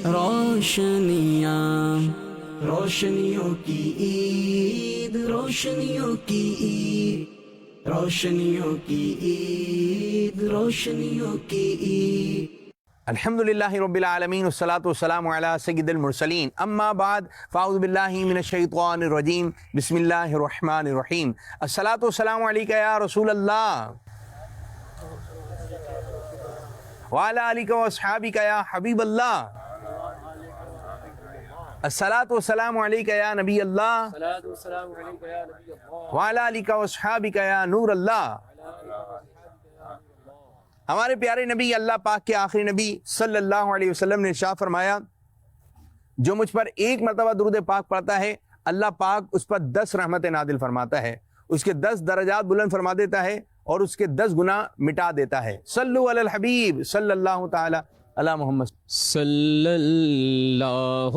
روشنیاں روشنیوں کی عید روشنیوں کی عید روشنیوں کی عید روشنیوں کی عید الحمدللہ رب العالمین والصلاة والسلام علی سید المرسلین اما بعد فاعوذ باللہ من الشیطان الرجیم بسم اللہ الرحمن الرحیم الصلاة والسلام علیکہ یا رسول اللہ وعلی آلکہ واصحابکہ یا حبیب اللہ الصلاة والسلام علیکہ یا نبی اللہ وعلی آلکہ واصحابکہ یا نور اللہ۔ ہمارے پیارے نبی اللہ پاک کے آخری نبی صلی اللہ علیہ وسلم نے ارشاد فرمایا، جو مجھ پر ایک مرتبہ درود پاک پڑھتا ہے اللہ پاک اس پر 10 رحمتیں نازل فرماتا ہے، اس کے 10 درجات بلند فرما دیتا ہے اور اس کے 10 گناہ مٹا دیتا ہے۔ صلو علی الحبیب صلی اللہ تعالی علی محمد صلی اللہ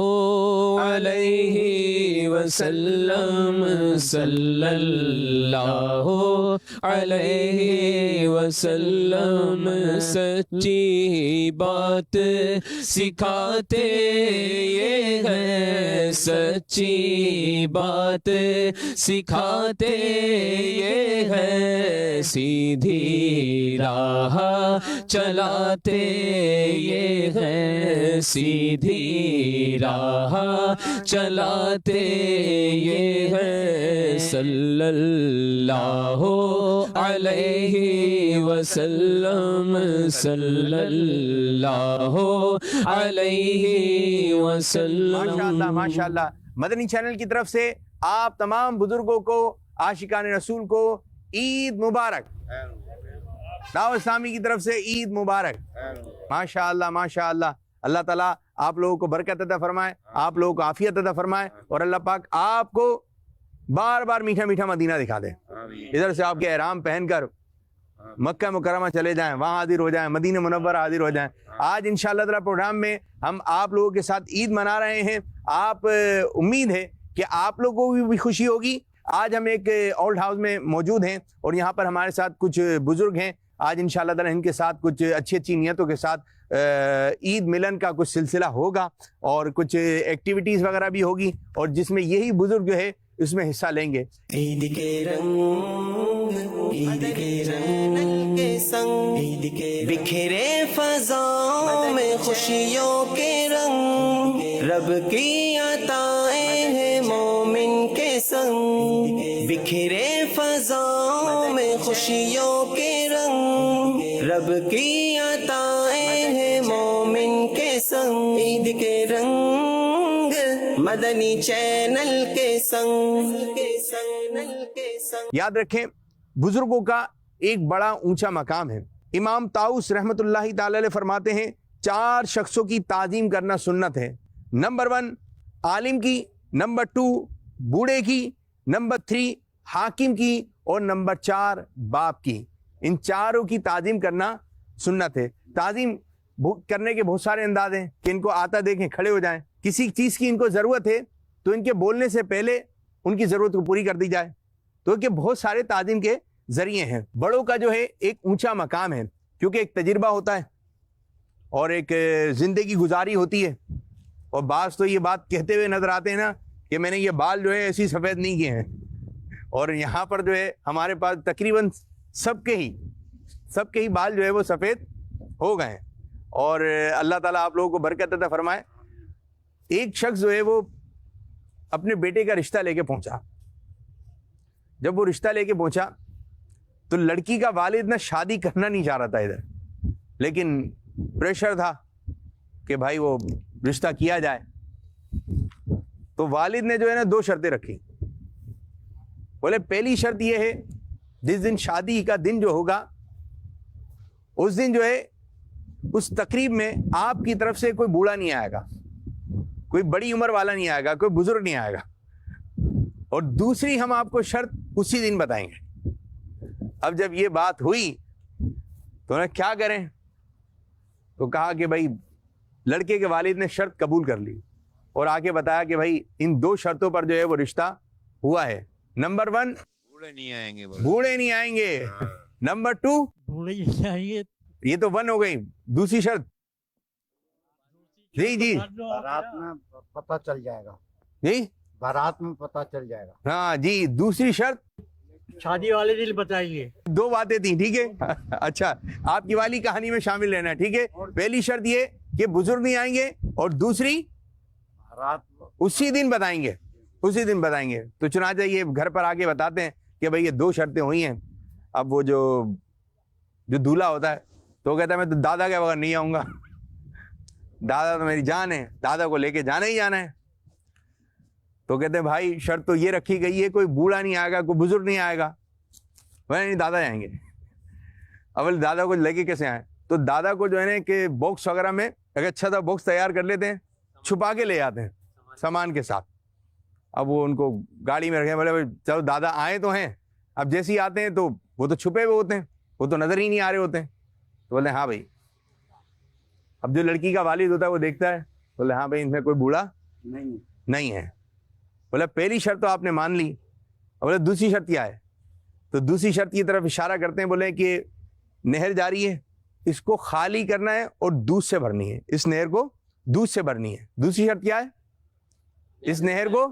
علیہ وسلم صلی اللہ علیہ وسلم سچی بات سکھاتے یہ ہے، سچی بات سکھاتے یہ ہے، سیدھی راہ چلاتے یہ ہے، سیدھی راہ چلاتے یہ ہے، صلی اللہ علیہ وسلم صلی اللہ علیہ وسلم۔ ماشاءاللہ ماشاءاللہ۔ مدنی چینل کی طرف سے آپ تمام بزرگوں کو، عاشقان رسول کو عید مبارک، دعوت اسلامی کی طرف سے عید مبارک۔ ماشاءاللہ ماشاءاللہ۔ اللہ تعالیٰ آپ لوگوں کو برکت عطا فرمائے، آپ لوگوں کو عافیت عطا فرمائے، اور اللہ پاک آپ کو بار بار میٹھا میٹھا مدینہ دکھا دے، ادھر سے آپ کے احرام پہن کر مکہ مکرمہ چلے جائیں، وہاں حاضر ہو جائیں، مدینہ منورہ حاضر ہو جائیں۔ آج انشاءاللہ تعالیٰ پروگرام میں ہم آپ لوگوں کے ساتھ عید منا رہے ہیں۔ آپ امید ہے کہ آپ لوگوں کو بھی خوشی ہوگی۔ آج ہم ایک اولڈ ہاؤس میں موجود ہیں اور یہاں پر ہمارے ساتھ کچھ بزرگ ہیں۔ آج انشاءاللہ تعالیٰ ان کے ساتھ کچھ اچھی اچھی نیتوں کے ساتھ عید ملن کا کچھ سلسلہ ہوگا اور کچھ ایکٹیویٹیز وغیرہ بھی ہوگی، اور جس میں یہی بزرگ جو ہے اس میں حصہ لیں گے۔ عید کے رنگ عید کے رنگ کے سنگ عید کے بکھرے فضاؤں میں خوشیوں کے رنگ، رب کی عطائیں ہیں مومن کے سنگ، بکھرے فضاؤں میں خوشیوں کے رنگ، رب کی عطائیں ہیں مومن کے سنگ، عید کے رنگ مدنی چینل کے سنگ۔ یاد رکھیں بزرگوں کا ایک بڑا اونچا مقام ہے۔ امام طاؤس رحمۃ اللہ تعالی علیہ فرماتے ہیں 4 شخصوں کی تعظیم کرنا سنت ہے۔ نمبر 1 عالم کی، نمبر 2 بوڑھے کی، نمبر 3 حاکم کی، اور نمبر 4 باپ کی۔ ان چاروں کی تعظیم کرنا سنت ہے۔ تعظیم کرنے کے بہت سارے انداز ہیں کہ ان کو آتا دیکھیں کھڑے ہو جائیں، کسی چیز کی ان کو ضرورت ہے تو ان کے بولنے سے پہلے ان کی ضرورت کو پوری کر دی جائے، تو کہ بہت سارے تعظیم کے ذریعے ہیں۔ بڑوں کا جو ہے ایک اونچا مقام ہے، کیونکہ ایک تجربہ ہوتا ہے اور ایک زندگی گزاری ہوتی ہے، اور بعض تو یہ بات کہتے ہوئے نظر آتے ہیں نا کہ میں نے یہ بال جو ہے ایسی سفید نہیں کیے ہیں، اور یہاں پر جو ہے ہمارے پاس تقریباً سب کے ہی بال جو ہے وہ سفید ہو گئے ہیں، اور اللہ تعالیٰ آپ لوگوں کو برکت عطا فرمائے۔ ایک شخص جو ہے وہ اپنے بیٹے کا رشتہ لے کے پہنچا۔ جب وہ رشتہ لے کے پہنچا تو لڑکی کا والد نہ شادی کرنا نہیں چاہ رہا تھا ادھر، لیکن پریشر تھا کہ بھائی وہ رشتہ کیا جائے، تو والد نے جو ہے نا 2 شرطیں رکھی۔ بولے پہلی شرط یہ ہے جس دن شادی کا دن جو ہوگا اس دن جو ہے اس تقریب میں آپ کی طرف سے کوئی بوڑھا نہیں آئے گا، کوئی بڑی عمر والا نہیں آئے گا، کوئی بزرگ نہیں آئے گا، اور دوسری ہم آپ کو شرط اسی دن بتائیں گے۔ اب جب یہ بات ہوئی تو انہیں کیا کریں، تو کہا کہ بھائی لڑکے کے والد نے شرط قبول کر لی اور آگے بتایا کہ بھائی ان 2 شرطوں پر جو ہے وہ رشتہ ہوا ہے۔ نمبر 1 بوڑھے نہیں آئیں گے، بوڑھے نہیں آئیں گے۔ نمبر 2 بوڑھے آئیں گے، یہ تو 1 ہو گئی۔ دوسری شرط جی جی بارات میں پتہ چل جائے گا، جی بارات میں پتہ چل جائے گا. ہاں جی. دوسری شرط شادی والے دن بتائیے. دو باتیں تھیں, ٹھیک ہے. اچھا, آپ کی والی کہانی میں شامل رہنا, ٹھیک ہے. پہلی شرط یہ کہ بزرگ نہیں آئیں گے, اور دوسری رات اسی دن بتائیں گے, اسی دن بتائیں گے. تو چنانچہ یہ گھر پر آ کے بتاتے ہیں کہ بھئی یہ دو شرطیں ہوئی ہیں. اب وہ جو دولہا ہوتا ہے تو کہتا ہے میں تو دادا کے بغیر نہیں آؤں گا, دادا تو میری جان ہے, دادا کو لے کے جانا ہی جانا ہے. تو کہتے ہیں بھائی شرط تو یہ رکھی گئی ہے, کوئی بوڑھا نہیں آئے گا, کوئی بزرگ نہیں آئے گا. نہیں, دادا آئیں گے. اول دادا کو لے کے کیسے آئیں؟ تو دادا کو جو ہے نا کہ باکس وغیرہ میں اگر اچھا سا باکس تیار کر لیتے ہیں, چھپا کے لے آتے ہیں سامان کے ساتھ. اب وہ ان کو گاڑی میں رکھے, بولے چلو دادا آئے تو ہیں, اب جیسے ہی آتے ہیں تو وہ تو چھپے ہوئے ہوتے ہیں, وہ تو نظر ہی نہیں آ رہے ہوتے ہیں. تو بولے ہاں بھائی. اب جو لڑکی کا والد ہوتا ہے وہ دیکھتا ہے, بولے ہاں بھائی ان میں کوئی بوڑھا نہیں ہے. بولے پہلی شرط تو آپ نے مان لی, بولے دوسری شرط کیا ہے؟ تو دوسری شرط کی طرف اشارہ کرتے ہیں, بولے کہ نہر جاری ہے, اس کو خالی کرنا ہے اور دودھ سے بھرنی ہے, اس نہر کو دودھ سے بھرنی ہے. دوسری شرط کیا ہے؟ اس نہر کو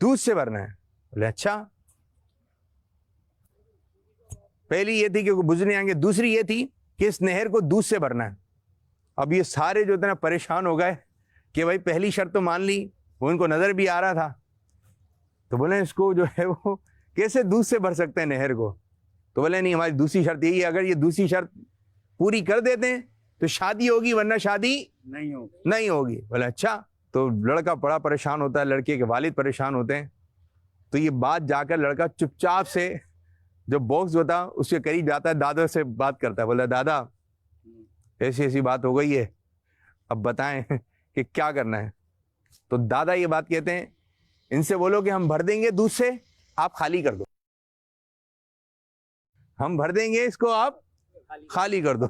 دودھ سے بھرنا ہے. بولے اچھا, پہلی یہ تھی کہ بزرگ نہیں آئیں گے, دوسری یہ تھی کہ اس نہر کو دودھ سے بھرنا ہے. اب یہ سارے جو اتنا پریشان ہو گئے کہ بھائی پہلی شرط تو مان لی, وہ ان کو نظر بھی آ رہا تھا, تو بولے اس کو جو ہے وہ کیسے دودھ سے بھر سکتے ہیں نہر کو؟ تو بولے نہیں, ہماری دوسری شرط یہی ہے, اگر یہ دوسری شرط پوری کر دیتے ہیں تو شادی ہوگی, ورنہ شادی نہیں ہوگی. بولے اچھا. تو لڑکا بڑا پریشان ہوتا ہے, لڑکے کے والد پریشان ہوتے ہیں. تو یہ بات جا کر لڑکا چپ چاپ سے جو باکس ہوتا اس کے قریب جاتا ہے, دادا سے بات کرتا ہے, بولتا ہے دادا ایسی ایسی بات ہو گئی ہے, اب بتائیں کہ کیا کرنا ہے. تو دادا یہ بات کہتے ہیں, ان سے بولو کہ ہم بھر دیں گے دودھ سے, آپ خالی کر دو. ہم بھر دیں گے اس کو, آپ خالی کر دو.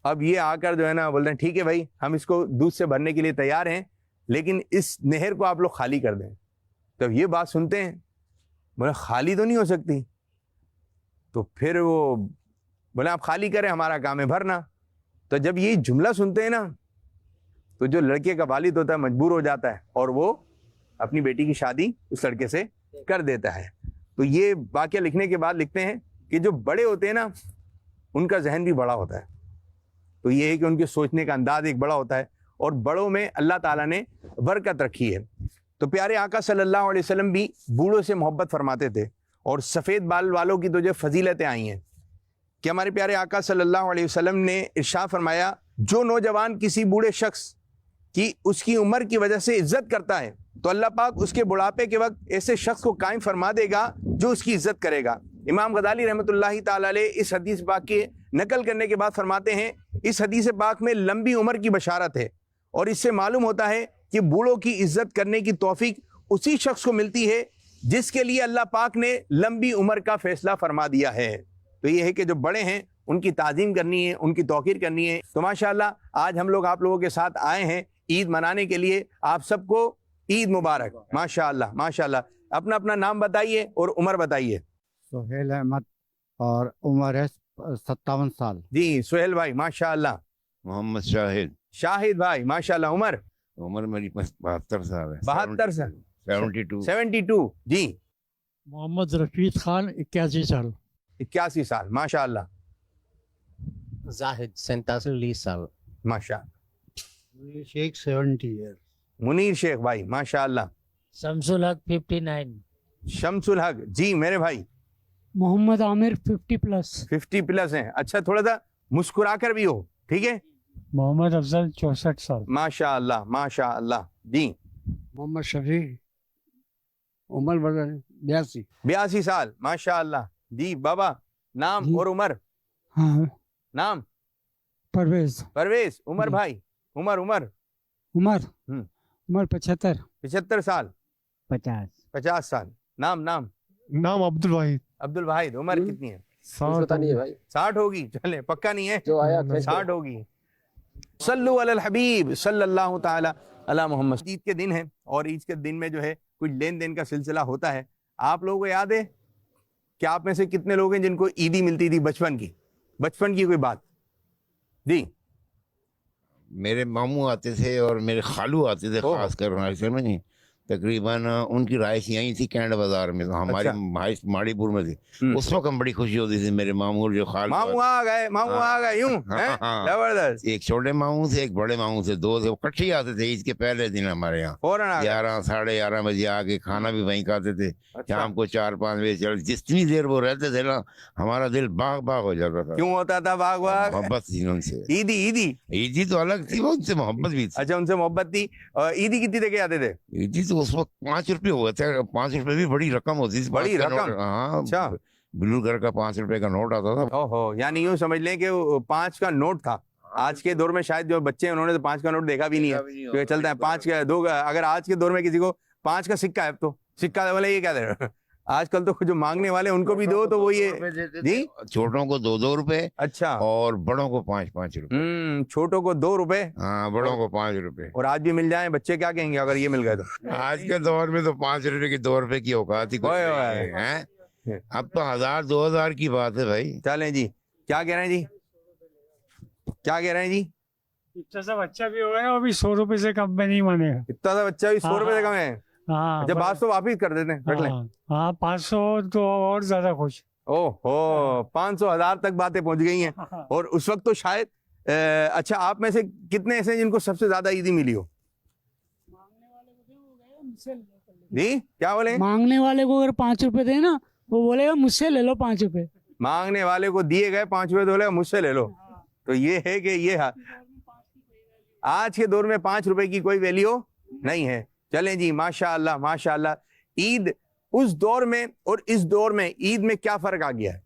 اب یہ آ کر جو ہے نا بولتے ہیں ٹھیک ہے بھائی, ہم اس کو دودھ سے بھرنے کے لیے تیار ہیں, لیکن اس نہر کو آپ لوگ خالی کر دیں. تب یہ بات سنتے ہیں, بولے خالی تو نہیں ہو سکتی. تو پھر وہ بولے آپ خالی کریں, ہمارا کام ہے بھرنا. تو جب یہ جملہ سنتے ہیں نا, تو جو لڑکے کا والد ہوتا ہے مجبور ہو جاتا ہے, اور وہ اپنی بیٹی کی شادی اس لڑکے سے کر دیتا ہے. تو یہ واقعہ لکھنے کے بعد لکھتے ہیں کہ جو بڑے ہوتے ہیں نا, ان کا ذہن بھی بڑا ہوتا ہے. تو یہ ہے کہ ان کے سوچنے کا انداز ایک بڑا ہوتا ہے, اور بڑوں میں اللہ تعالیٰ نے برکت رکھی ہے. تو پیارے آقا صلی اللہ علیہ وسلم بھی بوڑھوں سے محبت فرماتے تھے, اور سفید بال والوں کی تو جو فضیلتیں آئی ہیں کہ ہمارے پیارے آقا صلی اللہ علیہ وسلم نے ارشاد فرمایا, جو نوجوان کسی بوڑھے شخص کی اس کی عمر کی وجہ سے عزت کرتا ہے, تو اللہ پاک اس کے بڑھاپے کے وقت ایسے شخص کو قائم فرما دے گا جو اس کی عزت کرے گا. امام غزالی رحمۃ اللہ تعالی علیہ اس حدیث پاک کے نقل کرنے کے بعد فرماتے ہیں, اس حدیث پاک میں لمبی عمر کی بشارت ہے, اور اس سے معلوم ہوتا ہے کہ بوڑھوں کی عزت کرنے کی توفیق اسی شخص کو ملتی ہے جس کے لیے اللہ پاک نے لمبی عمر کا فیصلہ فرما دیا ہے. تو یہ ہے کہ جو بڑے ہیں ان کی تعظیم کرنی ہے, ان کی توقیر کرنی ہے. تو ماشاءاللہ آج ہم لوگ آپ لوگوں کے ساتھ آئے ہیں عید منانے کے لیے. آپ سب کو عید مبارک. ماشاءاللہ ماشاءاللہ. اپنا اپنا نام بتائیے اور عمر بتائیے. سہیل احمد اور عمر ہے 57 سال. جی سہیل بھائی ماشاءاللہ. محمد شاہد. شاہد بھائی ماشاءاللہ. عمر میری 72 سال ہے. 72 سال. 72. جی. محمد رفیق خان 81 سال. 81 سال ماشاءاللہ. زاہد 47 سال. ماشاءاللہ. شیخ 70 ایئر. منیر شیخ بھائی ماشاءاللہ. شمس الحق 59. شمس الحق. جی میرے بھائی. محمد عامر 50+. 50+ ہیں. اچھا تھوڑا سا مسکرا کر بھی ہو, ٹھیک ہے. محمد افضل 64 سال. ماشاءاللہ ماشاءاللہ. جی. محمد شفیع عمر 82 سال ماشاءاللہ. جی بابا نام جی. اور عمر. ہاں نام پرویز. پرویز. عمر جی. بھائی. عمر عمر 75. 75 سال. 50 سال. نام نام عبد الواحد. عبد الواحد. عمر کتنی ہے؟ 60 ہوگی. چلے پکا نہیں ہے, جو آیا 60 ہوگی. صلو علی الحبیب صلی اللہ تعالی علی محمد. عید کے دن ہے, اور عید کے دن میں جو ہے کچھ لین دین کا سلسلہ ہوتا ہے. آپ لوگوں کو یاد ہے کہ آپ میں سے کتنے لوگ ہیں جن کو عیدی ملتی تھی بچپن کی کوئی بات؟ جی میرے ماموں آتے تھے اور میرے خالو آتے تھے خاص کر نہیں تقریباً ان کی رہائش یہیں تھی کینٹ بازار میں، تو ہماری رہائش ماڑی پور میں تھی۔ اس وقت ہم بڑی خوشی ہوتی تھی، میرے ماموں جو ماموں آ گئے یوں زبردست، ایک چھوٹے ماموں تھے ایک بڑے ماموں تھے، دو تھے، وہ کٹھے آتے تھے عید کے پہلے دن ہمارے یہاں 11 ساڑھے 11 بجے آ کے کھانا بھی وہیں کھاتے تھے، شام کو 4-5 بجے چل جتنی دیر وہ رہتے تھے نا ہمارا دل باغ باغ ہو جاتا تھا۔ کیوں ہوتا تھا باغ باغ؟ محبت تھی ان سے، عیدی تو الگ تھی، ان سے محبت بھی تھی۔ اچھا ان سے محبت تھی۔ عیدی کتنی دے کے آتے تھے؟ عیدی تو اس وقت 5 روپے ہوئے تھے، 5 روپے بھی بڑی رقم ہوتی تھی، بڑی رقم۔ ہاں اچھا بلو گھر کا 5 روپے کا نوٹ آتا تھا۔ اوہو، یعنی یوں سمجھ لیں کہ 5 کا نوٹ تھا۔ آج کے دور میں شاید جو بچے ہیں انہوں نے تو 5 کا نوٹ دیکھا بھی نہیں ہے، کیونکہ چلتا ہے 5 کا 2 کا، اگر آج کے دور میں کسی کو 5 کا سکہ ہے تو سکہ بولے یہ کیا دے رہا، آج کل تو جو مانگنے والے ان کو بھی دو تو وہ یہ جی چھوٹوں کو 2 روپے، اچھا، اور بڑوں کو 5 روپے۔ چھوٹوں کو 2 روپے، ہاں بڑوں کو 5 روپے۔ اور آج بھی مل جائیں بچے کیا کہیں گے اگر یہ مل گئے تو؟ آج کے دور میں تو 5 روپے کی 2 روپے کی اوقات ہی ہے، اب تو 1000-2000 کی بات ہے بھائی۔ چلیں جی، کیا کہہ رہے ہیں جی، کیا کہہ رہے ہیں جی؟ اتنا سا بچہ بھی ہوگا نا وہ بھی 100 روپے سے کم میں نہیں مانے گا۔ اتنا سا بچہ بھی 100 روپے سے کم ہے؟ ہاں جب بات تو واپس کر دیتے ہیں، رکھ لیں۔ ہاں 500 تو اور زیادہ خوش۔ او ہو، 500-1000 تک باتیں پہنچ گئی ہیں، اور اس وقت تو شاید اچھا آپ میں سے کتنے ایسے ہیں جن کو سب سے زیادہ عیدی ملی ہو؟ جی کیا بولے؟ مانگنے والے کو اگر 5 روپے دے نا وہ بولے گا مجھ سے لے لو 5 روپے۔ مانگنے والے کو دیے گئے 5 روپے تو بولے گا مجھ سے لے لو۔ تو یہ ہے کہ یہ آج کے دور میں 5 روپے کی کوئی ویلیو نہیں ہے۔ چلیں جی، ماشاء اللہ ماشاء اللہ۔ عید اس دور میں اور اس دور میں عید میں کیا فرق آ گیا ہے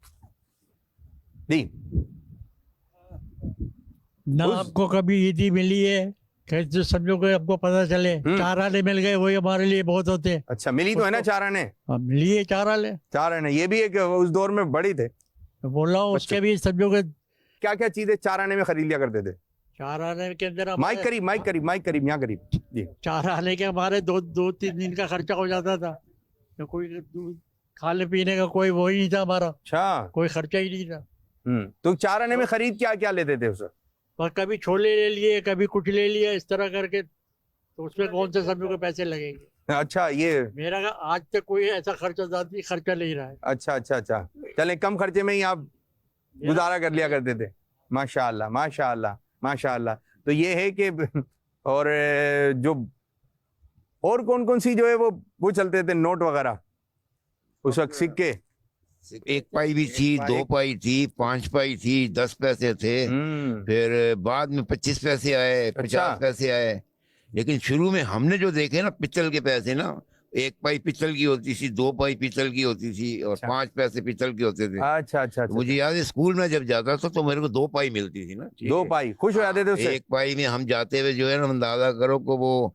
جی؟ نہ آپ کو کبھی عیدی ملی ہے کہ جو سمجھو کہ آپ کو پتہ چلے 4 آنے مل گئے وہی ہمارے لیے بہت ہوتے ہیں۔ اچھا ملی تو ہے نا 4 آنے؟ ملی ہے 4 آنے، 4 آنے یہ بھی ہے کہ اس دور میں بڑی تھے، بول رہا ہوں اس کے بھی سمجھو کہ کیا کیا چیزیں 4 آنے میں خرید لیا کرتے تھے؟ 4 آنے کے اندر مائک قریب یہاں قریب جی۔ 4 آنے کے ہمارے 2-3 دن کا خرچہ ہو جاتا تھا، کوئی کھانے پینے کا کوئی وہی نہیں تھا ہمارا، اچھا کوئی خرچہ ہی نہیں تھا۔ تو 4 آنے میں خرید کیا لیتے تھے اس وقت؟ اور کبھی چھولے لے لیے کبھی کچھ لے لیا اس طرح کر کے، تو اس میں کون سے سمجھو کے پیسے لگیں گے؟ اچھا یہ میرا آج تک کوئی ایسا خرچہ ذاتی خرچہ نہیں رہا ہے۔ اچھا چلیں کم خرچے میں ہی آپ گزارا کر لیا کرتے تھے۔ ماشاء اللہ ماشاء اللہ ماشاء اللہ۔ تو یہ ہے کہ اور جو اور کون سی جو ہے وہ چلتے تھے نوٹ وغیرہ اس وقت؟ سکے 1 پائی بھی تھی، 2 پائی تھی، 5 پائی تھی، 10 پیسے تھے، پھر بعد میں 25 پیسے آئے، 50 پیسے آئے، لیکن شروع میں ہم نے جو دیکھے نا پتل کے پیسے نا، 1 پائی پتل کی ہوتی تھی، 2 پائی پتل کی ہوتی تھی، اور 5 پیسے پتل کے ہوتے تھے۔ اچھا مجھے یاد ہے اسکول میں جب جاتا تھا تو میرے کو 2 پائی ملتی تھی نا، 2 پائی خوش ہو جاتے تھے اس سے؟ 1 پائی میں ہم جاتے ہوئے جو ہے نا اندازہ کرو کہ وہ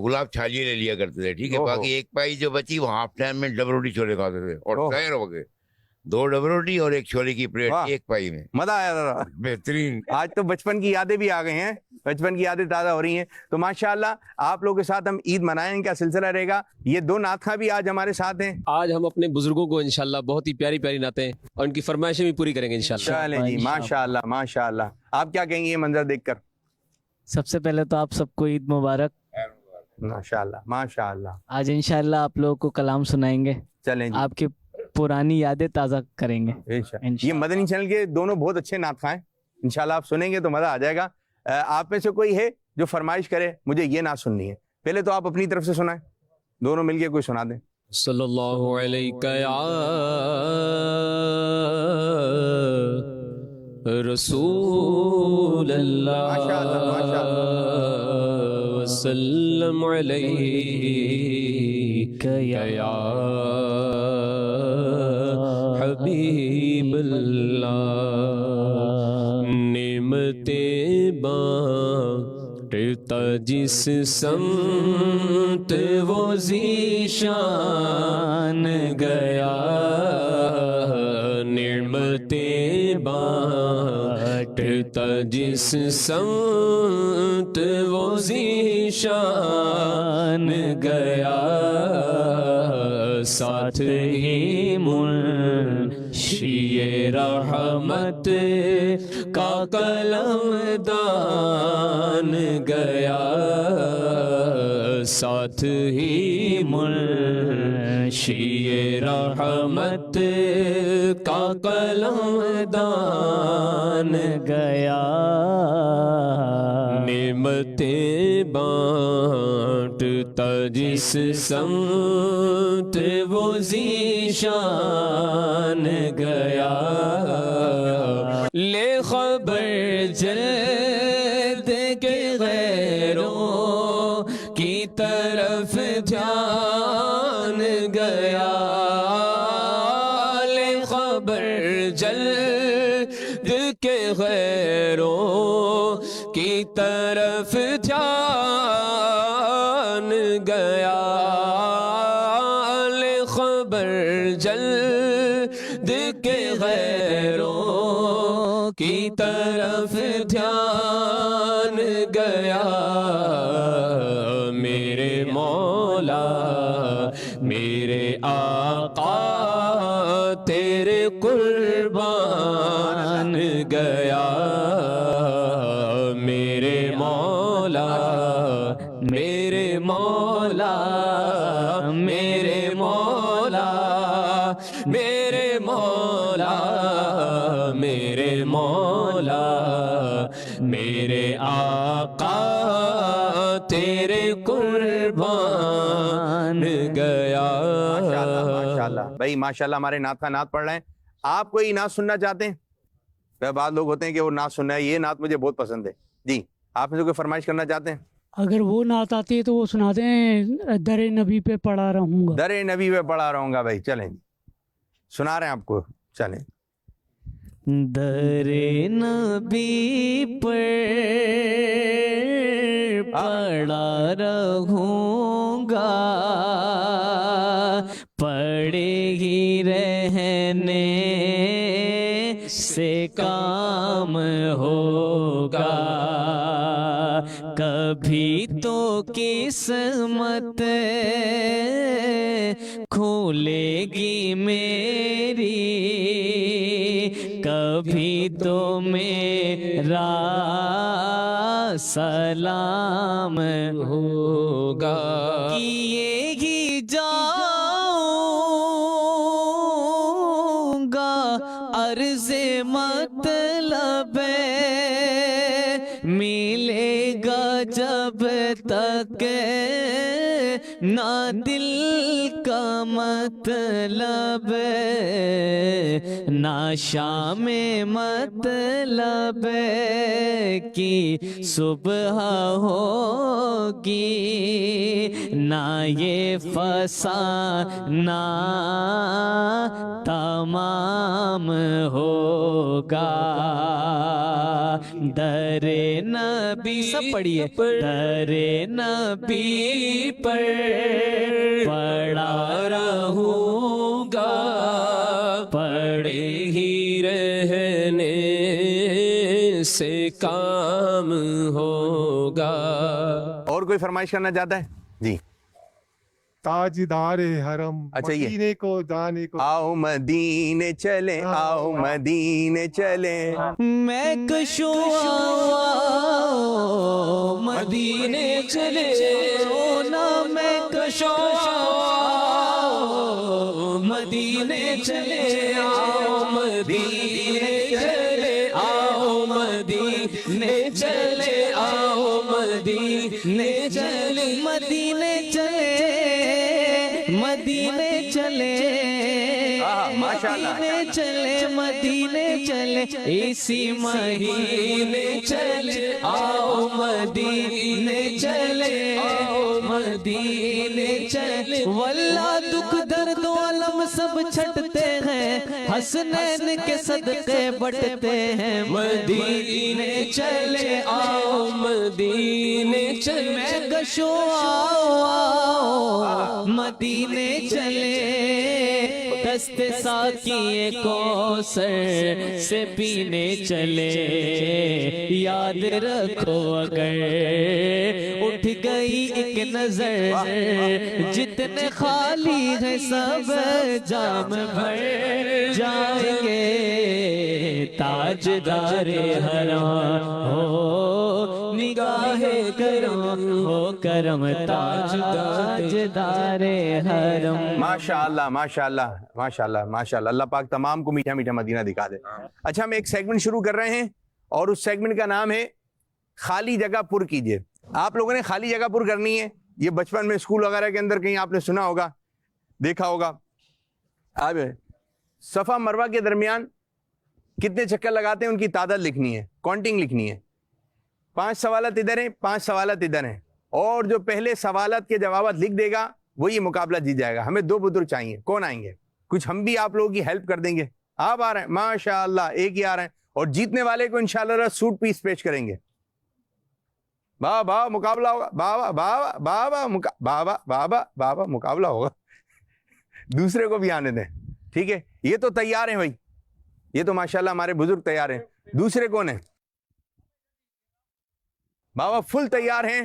گلاب چھالی لے لیا کرتے تھے، ٹھیک ہے، باقی 1 پائی جو بچی وہ ہاف ٹائم میں ڈبل روٹی چھولے کھاتے تھے، اور خیر ہو گئے 2 ڈبل روٹی اور 1 چھولے کی پلیٹ 1 پائی میں، مزہ آیا تھا، بہترین۔ آج تو بچپن کی یادیں بھی آ گئی ہیں، بچپن کی یادیں تازہ ہو رہی ہیں۔ تو ماشاءاللہ آپ لوگوں کے ساتھ ہم عید منائیں کا سلسلہ رہے گا۔ یہ 2 نعت خواں بھی آج ہمارے ساتھ ہیں۔ آج ہم اپنے بزرگوں کو انشاءاللہ بہت ہی پیاری پیاری نعتیں اور ان کی فرمائشیں بھی پوری کریں گے انشاءاللہ۔ چلیں جی، ماشاءاللہ ماشاءاللہ۔ آپ کیا کہیں گے یہ منظر دیکھ کر؟ سب سے پہلے تو آپ سب کو عید مبارک۔ ماشاءاللہ ماشاءاللہ۔ آج انشاءاللہ آپ لوگوں کو کلام سنائیں گے، چلیں جی، آپ کی پرانی یادیں تازہ کریں گے۔ یہ مدنی چینل کے دونوں بہت اچھے نعت خواں ہیں، انشاءاللہ آپ سنیں گے تو مزہ آ جائے گا۔ آپ میں سے کوئی ہے جو فرمائش کرے مجھے یہ نعت سننی ہے؟ پہلے تو آپ اپنی طرف سے سنائیں، دونوں مل کے کوئی سنا دیں۔ صلی اللہ علیہ یا رسول اللہ وسلم علیہ یا حبیب اللہ، نعمتیں بانٹتا جس سمت وہ ذیشان گیا، نعمتیں بانٹتا جس سمت وہ ذیشان گیا، ساتھ ہی منشی منشی رحمت کا قلم دان گیا ساتھ ہی منشی رحمت کا قلم دان گیا نعمتیں بانٹتا جس سمت وہ ذیشان گیا لے خبر جلد کے غیروں کی طرف دھیان گیا لے خبر جلد کے غیروں کی طرف دھیان گیا لے خبر جلد کے غیروں کی طرف دھیان گیا میرے مولا میرے آقا تیرے قربان گیا میرے مولا میرے مولا میرے مولا میرے مولا میرے مولا میرے آقا تیرے قربان گیا ماشاءاللہ بھائی ماشاءاللہ ہمارے نعت کا نعت پڑھ رہے ہیں. آپ کوئی نعت سننا چاہتے ہیں؟ بعض لوگ ہوتے ہیں کہ وہ نعت سننا ہے, یہ نعت مجھے بہت پسند ہے. جی آپ میں سے کوئی فرمائش کرنا چاہتے ہیں؟ اگر وہ نعت آتی ہے تو وہ سناتے ہیں در نبی پہ پڑا رہوں گا. در نبی پہ پڑا رہوں گا. بھائی چلیں سنا رہے ہیں آپ کو, چلیں. در نبی پر پڑا رہوں گا پڑے ہی رہنے سے کام ہوگا کبھی تو قسمت کھولے گی میری کبھی تو میرا سلام ہوگا کیے ہی جاؤں گا عرض مطلب ملے گا جب تک نہ دل کا مطلب نہ شام مطلب کی صبح ہوگی نہ یہ فسانہ تمام ہوگا در نبی سب پڑھیے در نبی پر پڑا رہوں گا پڑے ہی رہنے سے کام ہوگا. اور کوئی فرمائش کرنا چاہتا ہے؟ جی تاجدار حرم اچھا یہ مدینے کو جانے کو آؤ مدینے چلے آؤ مدینے چلے میں کشو مدینے چلے نا میں کشو مدینے چلے آؤ مدینے چلے آؤ مدینے چلے آؤ مدینے چلے مدینے چلے مدینے چلے مدینے چلے مدینے چلے اسی مہینے چلے آؤ مدینے چلے آؤ مدینے چلے واللہ دکھ درد و علم سب چھٹتے ہیں حسنین کے صدقے بٹتے ہیں مدینے چلے آؤ مدینے چلے میں گشو آؤ مدینے چلے دست ساقی کوثر سے پینے چلے یاد رکھو اگر اٹھ گئی ایک نظر جتنے خالی ہے سب جام بھر جائیں گے تاجدار حرم ہو نگاہ کرم ہو کرم تاجدار حرم. ماشاءاللہ ماشاءاللہ ماشاءاللہ ماشاءاللہ. اللہ پاک تمام کو میٹھا میٹھا مدینہ دکھا دے. اچھا ہم ایک سیگمنٹ شروع کر رہے ہیں اور اس سیگمنٹ کا نام ہے خالی جگہ پر کیجئے. آپ لوگوں نے خالی جگہ پر کرنی ہے. یہ بچپن میں اسکول وغیرہ کے اندر کہیں آپ نے سنا ہوگا, دیکھا ہوگا. اب صفا مروہ کے درمیان کتنے چکر لگاتے ہیں ان کی تعداد لکھنی ہے, کاؤنٹنگ لکھنی ہے. 5 سوالات ادھر ہیں, 5 سوالات ادھر ہیں, اور جو پہلے سوالات کے جوابات لکھ دے گا وہ یہ مقابلہ جیت جائے گا. ہمیں 2 بزرگ چاہیے. کون آئیں گے؟ کچھ ہم بھی آپ لوگوں کی ہیلپ کر دیں گے. آپ آ رہے ہیں ماشاءاللہ, ایک ہی آ رہے ہیں, اور جیتنے والے کو انشاءاللہ سوٹ پیس پیش کریں گے. بابا بابا مقابلہ ہوگا, بابا بابا بابا بابا بابا بابا مقابلہ ہوگا. دوسرے کو بھی آنے دیں, ٹھیک ہے. یہ تو تیار ہیں بھائی, یہ تو ماشاءاللہ ہمارے بزرگ تیار ہیں. دوسرے کون ہیں؟ بابا فل تیار ہیں.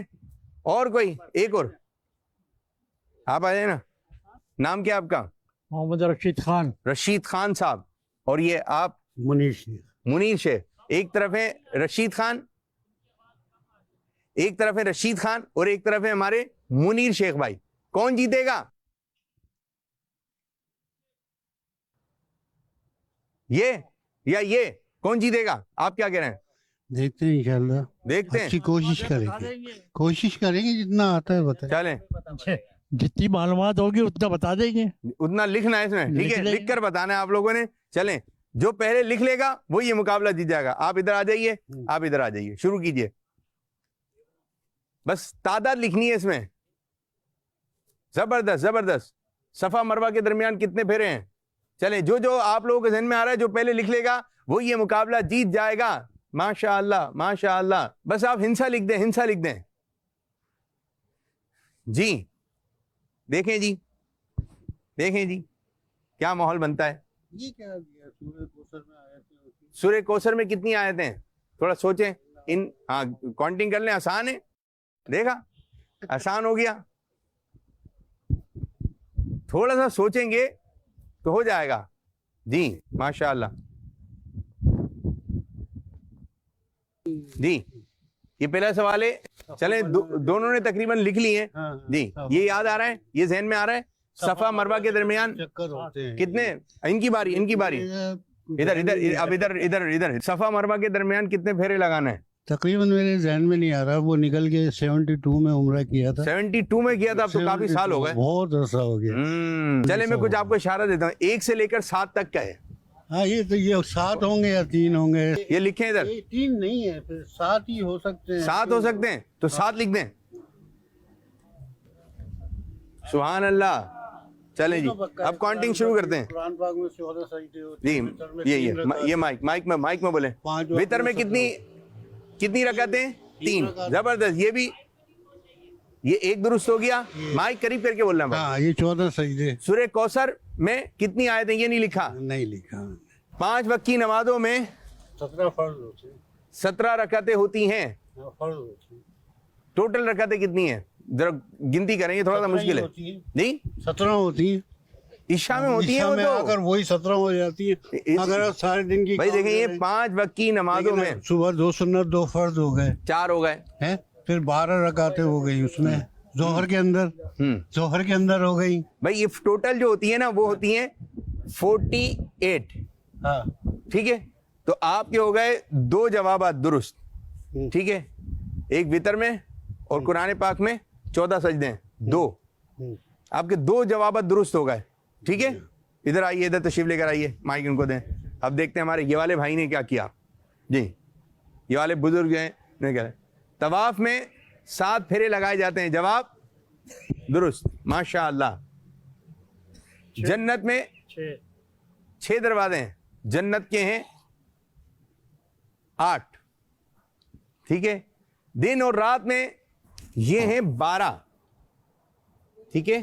اور کوئی ایک اور آپ آ جائیں نا. نام کیا آپ کا؟ محمد رشید خان. رشید خان صاحب. اور یہ آپ؟ منیر شیخ. منیر شیخ. ایک طرف ہے رشید خان, ایک طرف ہے رشید خان, اور ایک طرف ہے ہمارے منیر شیخ بھائی. کون جیتے گا؟ یہ یا یہ کون جیتے گا؟ آپ کیا کہہ رہے ہیں؟ دیکھتے ہیں انشاءاللہ, دیکھتے ہیں. اچھی کوشش کریں گے جتنا آتا ہے بتائیں. چلیں, جتنی معلومات ہوگی اتنا بتا دیں گے. اتنا لکھنا ہے اس میں, ٹھیک ہے, لکھ کر بتانا ہے آپ لوگوں نے. چلیں, جو پہلے لکھ لے گا وہ یہ مقابلہ جیت جائے گا. آپ ادھر آ جائیے, آپ ادھر آ جائیے, شروع کیجئے. بس تعداد لکھنی ہے اس میں. زبردست زبردست. صفا مروہ کے درمیان کتنے پھیرے ہیں؟ چلیں, جو آپ لوگوں کے ذہن میں آ رہا ہے, جو پہلے لکھ لے گا وہ یہ مقابلہ جیت جائے گا. ماشاءاللہ ماشاءاللہ. بس آپ ہنسا لکھ دیں, ہنسا لکھ دیں. جی دیکھیں جی, دیکھیں جی کیا ماحول بنتا ہے. سورہ کوثر میں کتنی آیتیں ہیں؟ تھوڑا سوچیں. ہاں کاؤنٹنگ کر لیں, آسان ہے. دیکھا آسان ہو گیا. تھوڑا سا سوچیں گے تو ہو جائے گا. جی ماشاءاللہ. جی یہ پہلا سوال ہے. چلیں دونوں نے تقریباً لکھ لی ہیں. جی یہ یاد آ رہا ہے, یہ ذہن میں آ رہا ہے. صفا مروہ کے درمیان کتنے, ان کی باری, ان کی باری, ادھر ادھر, اب ادھر ادھر ادھر. صفا مروہ کے درمیان کتنے پھیرے لگانا ہے؟ تقریباً میرے ذہن میں نہیں آ رہا, وہ نکل کے 72 میں عمرہ کیا تھا. 72 میں کیا تھا, اب تو کافی سال ہو گئے, بہت عرصہ ہو گیا. چلے میں کچھ آپ کو اشارہ دیتا ہوں. 1 سے لے کر 7 تک کا ہے. ہاں یہ تو یہ 7 ہوں گے یا 3 ہوں گے. یہ لکھیں ادھر. 3 نہیں ہے, پھر 7 ہی ہو سکتے ہیں. 7 ہو سکتے ہیں تو 7 لکھ دیں. سبحان اللہ. چلیں جی اب کاؤنٹنگ شروع کرتے ہیں. قرآن پاک میں 14 سجدے ہوتے ہیں. جی یہ مائک میں بولیں. وتر میں کتنی رکعتیں؟ 3. زبردست. یہ بھی یہ ایک درست ہو گیا. مائک قریب کر کے بول رہا ہوں. ہاں یہ 14 سجدے. سورہ کوثر میں کتنی آیتیں؟ یہ نہیں لکھا, نہیں لکھا. 5 وقت کی نمازوں میں 17 فرض ہوتے ہیں. 17 رکعتیں ہوتی ہیں. فرض ہوتی ہیں. ٹوٹل رکعتیں کتنی ہیں؟ ذرا گنتی کریں, یہ تھوڑا سا مشکل ہے. نہیں 17 ہوتی ہیں. عشاء میں ہوتی ہیں. عشاء میں اگر وہی 17 ہو جاتی ہے, اگر سارے دن کی بھائی دیکھیں یہ 5 وقت کی نمازوں میں صبح 2 سنت 2 فرض ہو گئے, 4 ہو گئے ہیں, پھر 12 رکعتیں ہو گئی اس میں. ظہر کے اندر ہو گئی. بھائی یہ ٹوٹل جو ہوتی ہے نا وہ ہوتی ہیں 48. ہاں ٹھیک ہے, تو آپ کے ہو گئے 2 جوابات درست. ٹھیک ہے, ایک وتر میں اور قرآن پاک میں 14 سجدے ہیں. 2 آپ کے 2 جوابات درست ہو گئے. ٹھیک ہے, ادھر آئیے, ادھر تشریف لے کر آئیے, مائک ان کو دیں. اب دیکھتے ہیں ہمارے یہ والے بھائی نے کیا کیا. جی یہ والے بزرگ ہیں, طواف میں 7 پھیرے لگائے جاتے ہیں. جواب درست ماشاء اللہ. جنت میں 6 دروازے ہیں, جنت کے ہیں 8. ٹھیک ہے, دن اور رات میں یہ ہیں 12. ٹھیک ہے,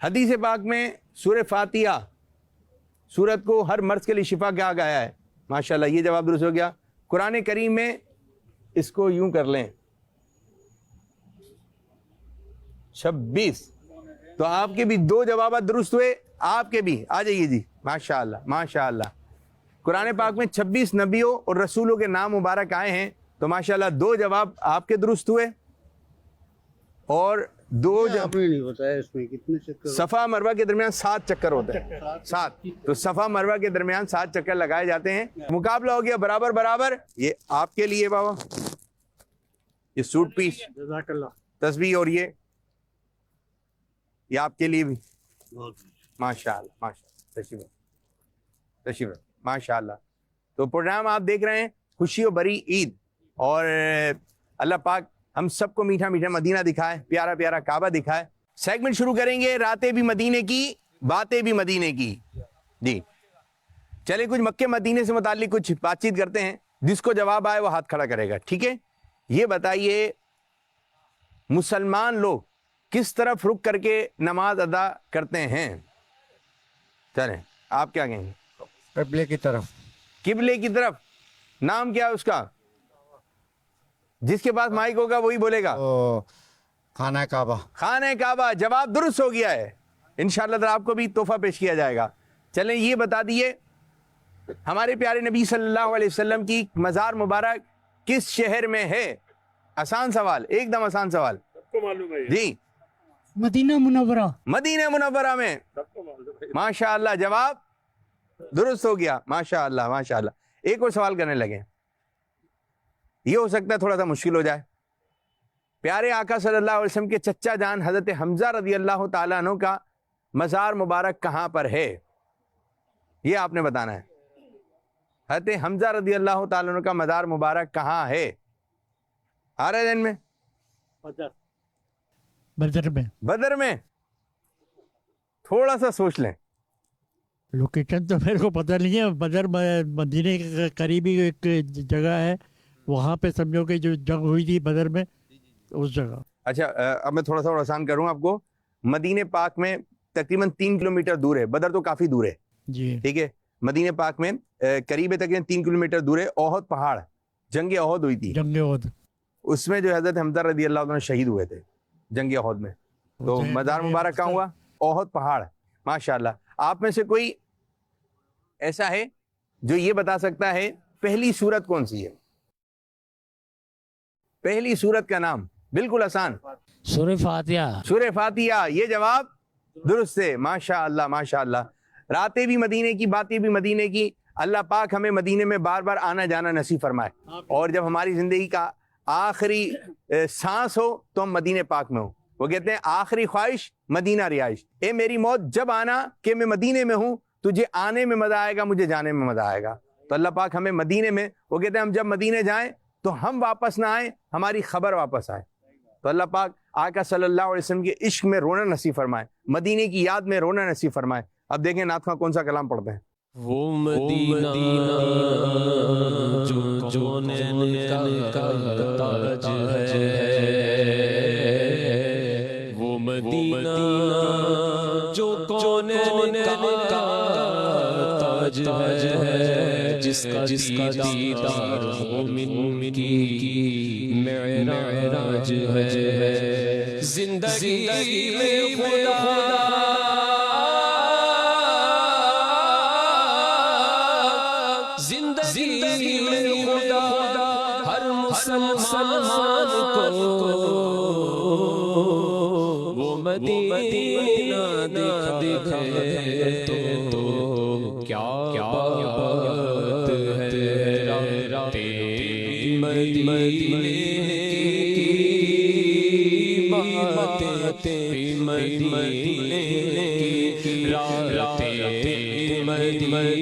حدیث پاک میں سورہ فاتحہ سورت کو ہر مرض کے لیے شفا کہا گیا ہے. ماشاءاللہ یہ جواب درست ہو گیا. قرآن کریم میں اس کو یوں کر لیں 26. تو آپ کے بھی 2 جوابات درست ہوئے. آپ کے بھی آ جائیے جی. ماشاءاللہ ماشاءاللہ. قرآن پاک میں 26 نبیوں اور رسولوں کے نام مبارک آئے ہیں. تو ماشاءاللہ 2 جواب آپ کے درست ہوئے اور 2 آپ نے نہیں بتایا اس میں کتنے چکر صفا مروہ کے درمیان 7 چکر ہوتے ہیں. 7. تو صفا مروہ کے درمیان 7 چکر لگائے جاتے ہیں. مقابلہ ہو گیا برابر برابر. یہ آپ کے لیے بابا یہ سوٹ پیس جزاک اللہ. تسبیح اور یہ آپ کے لیے بھی. ماشاءاللہ ماشاءاللہ. تشریف ماشاءاللہ. تو پروگرام آپ دیکھ رہے ہیں خوشی و بری عید, اور اللہ پاک ہم سب کو میٹھا میٹھا مدینہ دکھائے, پیارا پیارا کعبہ دکھائے. سیگمنٹ شروع کریں گے راتیں بھی مدینے کی باتیں بھی مدینے کی. جی چلیں کچھ مکے مدینے سے متعلق کچھ بات چیت کرتے ہیں. جس کو جواب آئے وہ ہاتھ کھڑا کرے گا. ٹھیک ہے, یہ بتائیے مسلمان لوگ کس طرف رک کر کے نماز ادا کرتے ہیں؟ چلیں آپ کیا کہیں گے؟ قبلے کی طرف. قبلے کی طرف. نام کیا ہے اس کا؟ جس کے پاس مائک ہوگا وہی بولے گا. خانہ کعبہ. خانہ کعبہ. جواب درست ہو گیا ہے. انشاءاللہ تعالی آپ کو بھی تحفہ پیش کیا جائے گا. چلیں یہ بتا دیے ہمارے پیارے نبی صلی اللہ علیہ وسلم کی مزار مبارک کس شہر میں ہے؟ آسان سوال, ایک دم آسان سوال. جی مدینہ منورہ. مدینہ منورہ میں. ماشاءاللہ جواب درست ہو گیا. ماشاءاللہ ماشاءاللہ. ایک اور سوال کرنے لگے. یہ ہو سکتا ہے تھوڑا سا مشکل ہو جائے. پیارے آقا صلی اللہ علیہ وسلم کے چچا جان حضرت حمزہ رضی اللہ تعالیٰ عنہ کا مزار مبارک کہاں پر ہے؟ یہ آپ نے بتانا ہے. حضرت حمزہ رضی اللہ تعالیٰ عنہ کا مزار مبارک کہاں ہے؟ آ رہے دن میں بدر میں. بدر میں. تھوڑا سا سوچ لیں. لوکیشن تو میرے کو پتہ نہیں ہے. بدر مدینے کے قریبی ایک جگہ ہے, وہاں پہ سمجھو کہ جو جنگ ہوئی تھی بدر میں اس جگہ. اچھا اب میں تھوڑا سا اور آسان کروں آپ کو. مدینہ پاک میں تقریباً 3 کلومیٹر دور ہے. بدر تو کافی دور ہے. جی ٹھیک ہے. مدینہ پاک میں قریب تقریباً 3 کلومیٹر دور ہے. احد پہاڑ, جنگ احد ہوئی تھی. جنگ احد. اس میں جو حضرت حمزہ رضی اللہ عنہ شہید ہوئے تھے جنگ احد میں. تو مزار مبارک کہاں ہوا؟ احد پہاڑ. ماشاءاللہ. آپ میں سے کوئی ایسا ہے جو یہ بتا سکتا ہے پہلی سورت کون سی ہے؟ پہلی سورت کا نام. بالکل آسان. سورہ فاتحہ. سورہ فاتحہ. یہ جواب درست ہے. ماشاءاللہ ماشاءاللہ. راتیں بھی مدینے کی باتیں بھی مدینے کی. اللہ پاک ہمیں مدینے میں بار بار آنا جانا نصیب فرمائے, اور جب ہماری زندگی کا آخری سانس ہو تو ہم مدینے پاک میں ہوں. وہ کہتے ہیں آخری خواہش مدینہ رہائش. اے میری موت جب آنا کہ میں مدینے میں ہوں, تجھے آنے میں مزہ آئے گا, مجھے جانے میں مزہ آئے گا. تو اللہ پاک ہمیں مدینے میں, وہ کہتے ہیں ہم جب مدینے جائیں تو ہم واپس نہ آئیں, ہماری خبر واپس آئے. تو اللہ پاک آقا صلی اللہ علیہ وسلم کے عشق میں رونا نصیب فرمائے, مدینے کی یاد میں رونا نصیب فرمائے. اب دیکھیں نعت خواں کون سا کلام پڑھتے ہیں. وہ مدینہ جو کونین کا تاج ہے, وہ مدینہ جو کونین کا تاج ہے, جس کا دیدار مومن کی معراج ہے. زندگی میں خدا زندگی میں خدا ہر مسلمان کو وہ مدینہ دکھائے تو کیا بات ہے. راتیں مدینے کی باتیں مدینے کی, راتیں مدینے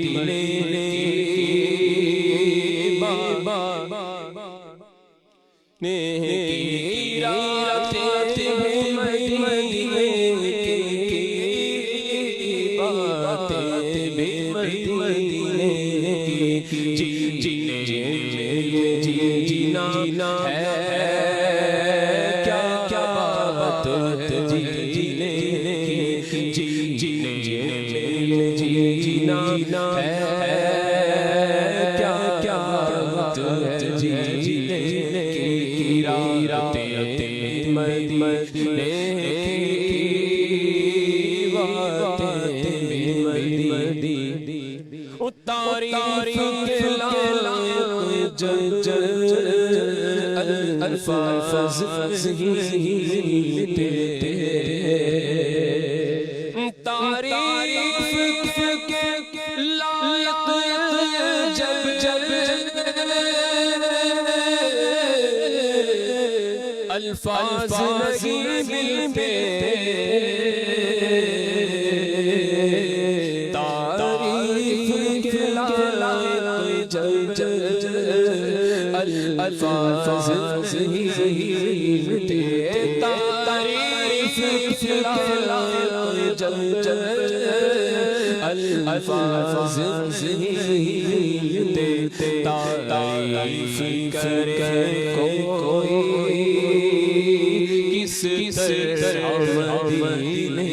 راتیں مدینے کی باتیں مدینے تاریخ کے لائق جب الفاظ ملتے تاریخ کے لائق جب الفاظ نہیں ملتے الفاظ نہیں ملتے تعریف الفاظ نہیں ملتے تعریف کرے کوئی کس طرح مدینے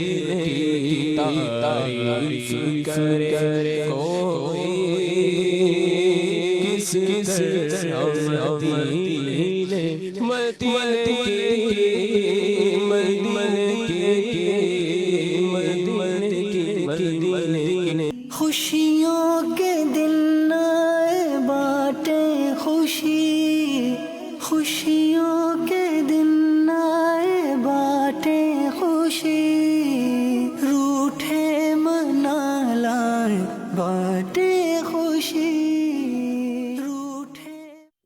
کی تعریف کرے کوئی کس طرح خوشیوں کے دن آئے بانٹیں خوشی خوشیوں کے دن آئے بانٹیں خوشی روٹھے منا لائے بانٹیں خوشی روٹھے.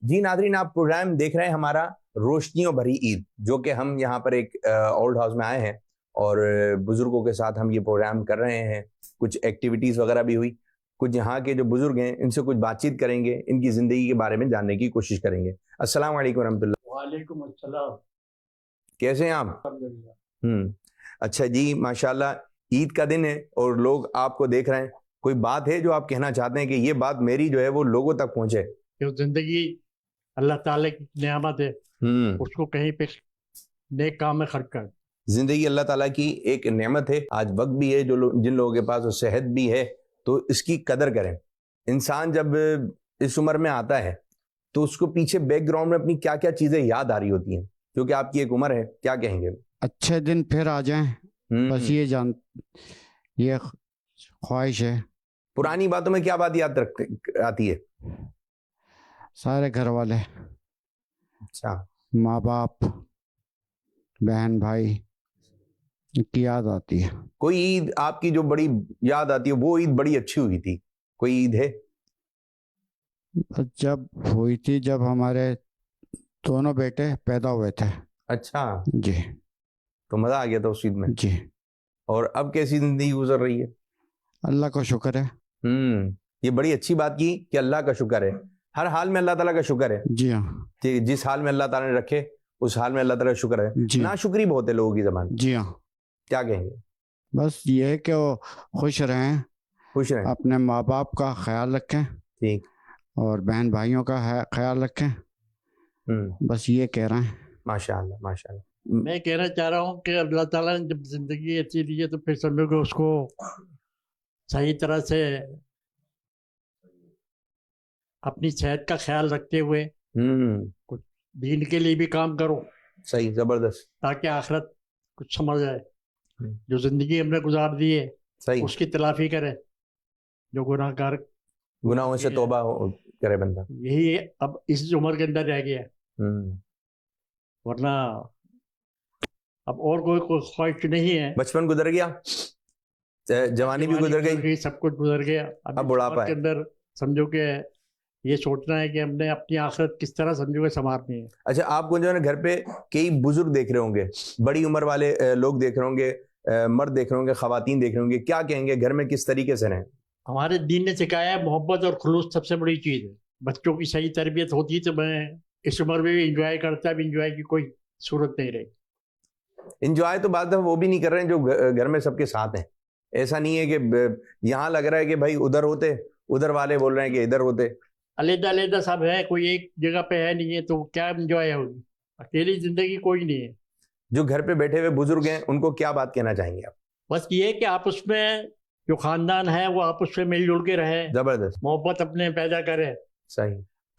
جی ناظرین، آپ پروگرام دیکھ رہے ہیں ہمارا روشنیوں بھری عید، جو کہ ہم یہاں پر ایک اولڈ ہاؤس میں آئے ہیں اور بزرگوں کے ساتھ ہم یہ پروگرام کر رہے ہیں. کچھ ایکٹیویٹیز وغیرہ بھی ہوئی، کچھ یہاں کے جو بزرگ ہیں ان سے کچھ بات چیت کریں گے، ان کی زندگی کے بارے میں جاننے کی کوشش کریں گے. السلام علیکم ورحمۃ اللہ. وعلیکم السلام. کیسے ہیں آپ؟ اچھا جی، ماشاءاللہ عید کا دن ہے اور لوگ آپ کو دیکھ رہے ہیں. کوئی بات ہے جو آپ کہنا چاہتے ہیں کہ یہ بات میری جو ہے وہ لوگوں تک پہنچے؟ جو زندگی اللہ تعالیٰ کی نعمت ہے اس کو کہیں پہ نیک کام میں خرچ کر. زندگی اللہ تعالیٰ کی ایک نعمت ہے. آج وقت بھی ہے، جن لوگوں کے پاس وہ صحت بھی ہے تو اس کی قدر کریں. انسان جب اس عمر میں آتا ہے تو اس کو پیچھے بیک گراؤنڈ میں اپنی کیا کیا چیزیں یاد آ رہی ہوتی ہیں، کیونکہ آپ کی ایک عمر ہے. کیا کہیں گے؟ اچھے دن پھر آ جائیں، بس یہ خواہش ہے. پرانی باتوں میں کیا بات یاد آتی ہے؟ سارے گھر والے، اچھا، ماں باپ، بہن بھائی کی یاد آتی ہے. کوئی عید آپ کی جو بڑی یاد آتی ہے، وہ عید بڑی اچھی ہوئی تھی، کوئی عید ہے؟ جب ہوئی تھی جب ہمارے دونوں بیٹے پیدا ہوئے تھے. اچھا جی، تو مزہ آ گیا تھا اس عید میں. جی. اور اب کیسی زندگی گزر رہی ہے؟ اللہ کا شکر ہے. یہ بڑی اچھی بات کی کہ اللہ کا شکر ہے. ہر حال میں اللہ تعالیٰ کا شکر ہے. جی ہاں. جس حال میں اللہ تعالیٰ نے رکھے اس حال میں اللہ تعالیٰ کا شکر ہے. جی. ناشکری بہت ہے لوگوں کی زبان. جی ہاں. کیا کہیں گے؟ بس یہ ہے کہ وہ خوش رہیں، خوش رہیں، اپنے ماں باپ کا خیال رکھیں، ٹھیک، اور بہن بھائیوں کا خیال رکھیں. بس یہ کہہ رہے ہیں. ماشاء اللہ ماشاء اللہ. میں کہنا چاہ رہا ہوں کہ اللہ تعالیٰ نے جب زندگی ایسی دی ہے تو پھر سمجھو کہ اس کو صحیح طرح سے اپنی صحت کا خیال رکھتے ہوئے کچھ دین کے لیے بھی کام کرو. صحیح، زبردست. تاکہ آخرت کچھ سمجھ آئے. جو زندگی ہم نے گزار دی ہے صحیح، اس کی تلافی کرے. جو گناہ کار گناہوں سے توبہ کرے بندہ. یہی اب اس عمر کے اندر رہ گیا ہے، ورنہ اب اور کوئی خواہش نہیں ہے. بچپن گزر گیا، جوانی بھی گزر گئی، سب کچھ گزر گیا. اب بڑھاپا کے اندر سمجھو کہ یہ سوچنا ہے کہ ہم نے اپنی آخرت کس طرح سمجھو کہ سنوارنی ہے. اچھا، آپ کو جو ہے نا گھر پہ کئی بزرگ دیکھ رہے ہوں گے، بڑی عمر والے لوگ دیکھ رہے ہوں گے، مرد دیکھ رہے ہوں گے، خواتین دیکھ رہے ہوں گے. کیا کہیں گے گھر میں کس طریقے سے رہیں؟ ہمارے دین نے سکھایا ہے محبت اور خلوص سب سے بڑی چیز ہے. بچوں کی صحیح تربیت ہوتی تو میں اس عمر میں بھی انجوائے کرتا. اب انجوائے کی کوئی صورت نہیں رہی. انجوائے تو بات ہے وہ بھی نہیں کر رہے ہیں جو گھر میں سب کے ساتھ ہیں. ایسا نہیں ہے کہ یہاں لگ رہا ہے کہ بھائی ادھر ہوتے، ادھر والے بول رہے ہیں کہ ادھر ہوتے. علیحدہ علیحدہ سب ہے، کوئی ایک جگہ پہ ہے نہیں ہے تو کیا انجوائے ہوگی؟ اکیلی زندگی کوئی نہیں ہے. جو گھر پہ بیٹھے ہوئے بزرگ ہیں ان کو کیا بات کہنا چاہیں گے آپ؟ بس یہ کہ آپس میں جو خاندان ہے وہ آپس میں مل جل کے رہے، زبردست، محبت اپنے پیدا کرے. صحیح.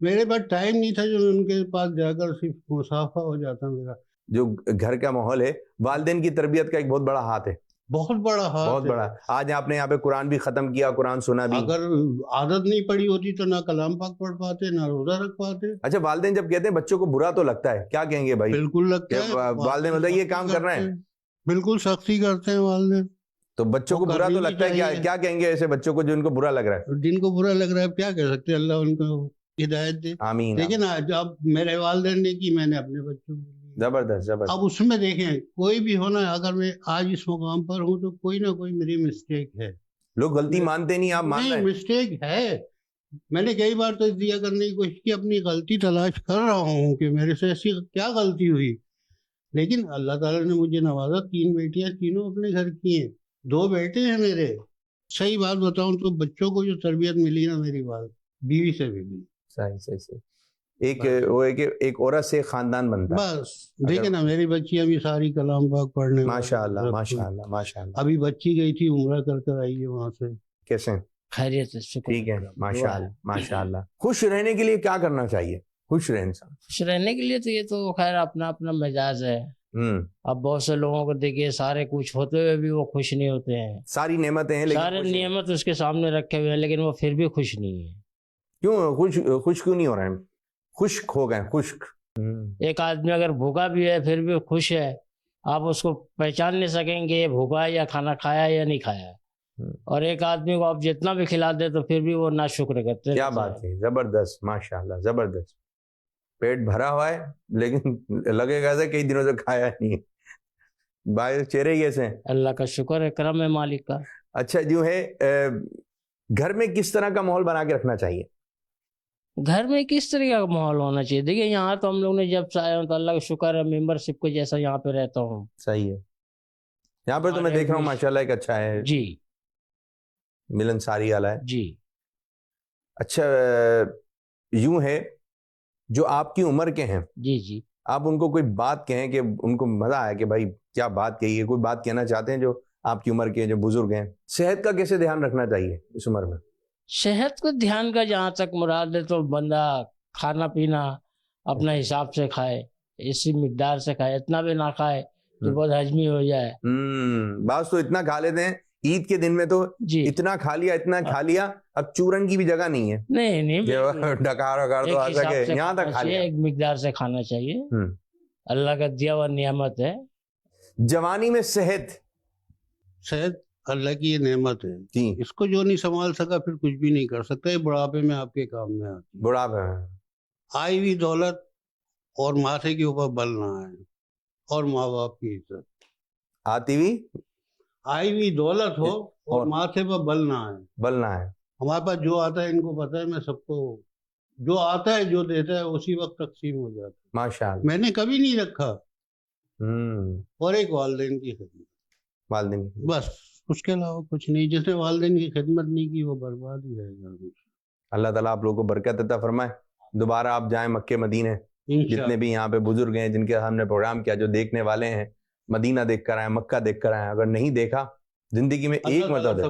میرے پاس ٹائم نہیں تھا جو ان کے پاس جا کر صرف مسافہ ہو جاتا میرا. جو گھر کا ماحول ہے والدین کی تربیت کا ایک بہت بڑا ہاتھ ہے, بہت بڑا ہاتھ بہت بڑا. آج آپ نے یہاں پہ قرآن بھی ختم کیا, قرآن سنا بھی. اگر عادت نہیں پڑی ہوتی تو نہ کلام پاک پڑھ پاتے نہ روزہ رکھ پاتے. اچھا, والدین جب کہتے ہیں بچوں کو برا تو لگتا ہے, کیا کہیں گے بھائی؟ بالکل لگتا ہے. والدین بولتے ہیں یہ کام کر رہے ہیں, بالکل سختی کرتے ہیں والدین. تو بچوں کو برا تو لگتا ہے. کیا کہیں گے ایسے بچوں کو جو ان کو برا لگ رہا ہے؟ جن کو برا لگ رہا ہے کیا کہہ سکتے ہیں, اللہ ان کو ہدایت دے. آمین. لیکن اب میرے والدین نے کی, میں نے اپنے بچوں کو. زبردست زبردست. اب اس میں دیکھیں کوئی بھی ہونا, اگر میں آج اس مقام پر ہوں تو کوئی نہ کوئی میری مسٹیک ہے. لوگ غلطی مانتے نہیں, آپ مان رہے ہیں. مسٹیک ہے. میں نے کئی بار تجزیہ کرنے کی کوشش کی, اپنی غلطی تلاش کر رہا ہوں کہ میرے سے ایسی کیا غلطی ہوئی. لیکن اللہ تعالیٰ نے مجھے نوازا, 3 بیٹیاں, تینوں اپنے گھر کی ہیں, 2 بیٹے ہیں میرے. صحیح بات بتاؤں تو بچوں کو جو تربیت ملی نا میری بیوی سے ملی. صحیح. ایک وہ ہے کہ ایک عورت سے خاندان بنتا ہے. بس دیکھیں نا, میری بچیاں بھی ساری کلام پاک پڑھنے. ماشاء اللہ ماشاء اللہ ماشاء اللہ. ابھی بچی گئی تھی عمرہ کر آئی ہے وہاں سے. کیسے؟ خیریت سے. ٹھیک ہے, ماشاء اللہ ماشاء اللہ. خوش رہنے کے لیے کیا کرنا چاہیے؟ خوش رہے انسان. خوش رہنے کے لیے تو یہ تو خیر اپنا اپنا مزاج ہے. اب بہت سے لوگوں کو دیکھیے سارے کچھ ہوتے ہوئے بھی وہ خوش نہیں ہوتے ہیں. ساری نعمتیں ہیں لیکن سارے نعمت اس کے سامنے رکھے ہوئے ہیں لیکن وہ پھر بھی خوش نہیں ہے. کیوں خوش کیوں نہیں ہو رہے ہیں؟ خشک ہو گئے, خشک. ایک آدمی اگر بھوکا بھی ہے پھر بھی خوش ہے, آپ اس کو پہچان نہیں سکیں گے بھوکا ہے یا کھانا کھایا یا نہیں کھایا. اور ایک آدمی کو آپ جتنا بھی کھلا دے تو پھر بھی وہ ناشکر کرتے. کیا بات ہے, زبردست ماشاء اللہ زبردست. پیٹ بھرا ہوا ہے لیکن لگے گا کئی دنوں سے کھایا نہیں. باہر چہرے ہی ایسے ہیں. اللہ کا شکر ہے, کرم ہے مالک کا. اچھا جو ہے گھر میں کس طرح کا ماحول بنا کے رکھنا چاہیے؟ گھر میں کس طرح کا ماحول ہونا چاہیے؟ دیکھیے یہاں تو ہم لوگ نے جب سے آیا تو اللہ کا شکر ہے ممبر شپ کو جیسا یہاں پہ رہتا ہوں. صحیح ہے. یہاں پہ تو میں دیکھ رہا ہوں ماشاءاللہ ایک اچھا ہے. جی ملنساری والا ہے. جی. اچھا یوں ہے جو آپ کی عمر کے ہیں, جی آپ ان کو کوئی بات کہیں کہ ان کو مزہ آیا کہ بھائی کیا بات کہی ہے, کوئی بات کہنا چاہتے ہیں جو آپ کی عمر کے جو بزرگ ہیں, صحت کا کیسے دھیان رکھنا چاہیے اس عمر میں؟ صحت کو دھیان کا جہاں تک مراد ہے تو بندہ کھانا پینا اپنا حساب سے کھائے, اسی مقدار سے کھائے, اتنا بھی نہ کھائے تو بہت ہضمی ہو جائے. بعض تو اتنا کھا لیتے ہیں عید کے دن میں تو اتنا کھا لیا اب چورن کی بھی جگہ نہیں ہے. نہیں ڈکار وکار تو آ سکے یہاں تک کھا لیا. ایک مقدار سے کھانا چاہیے, اللہ کا دیا ہوا نعمت ہے. جوانی میں صحت اللہ کی یہ نعمت ہے جی, اس کو جو نہیں سنبھال سکا پھر کچھ بھی نہیں کر سکتا. یہ بڑھاپے میں آپ کے کام میں آتی ہے. بڑھاپے میں آئی ہوئی دولت اور ماتھے کے اوپر بل نہ آئے, اور ماں باپ کی عزت. آئی ہوئی دولت ہو اور ماتھے پر بل نہ آئے. ہمارے پاس جو آتا ہے ان کو پتا ہے, میں سب کو جو آتا ہے جو دیتا ہے اسی وقت تقسیم ہو جاتا ہے. ماشاءاللہ. میں نے کبھی نہیں رکھا. اور ایک والدین کی خدمت, بس اس کے علاوہ کچھ نہیں. جس نے والدین کی خدمت نہیں کی وہ برباد ہی رہے گا. اللہ تعالیٰ آپ لوگوں کو برکت عطا فرمائے. دوبارہ آپ جائیں مکہ مدینے, جتنے بھی یہاں پہ بزرگ ہیں جن کے ہم نے پروگرام کیا, جو دیکھنے والے ہیں مدینہ دیکھ کر آئیں, مکہ دیکھ کر آئیں. اگر نہیں دیکھا زندگی میں ایک مرتبہ.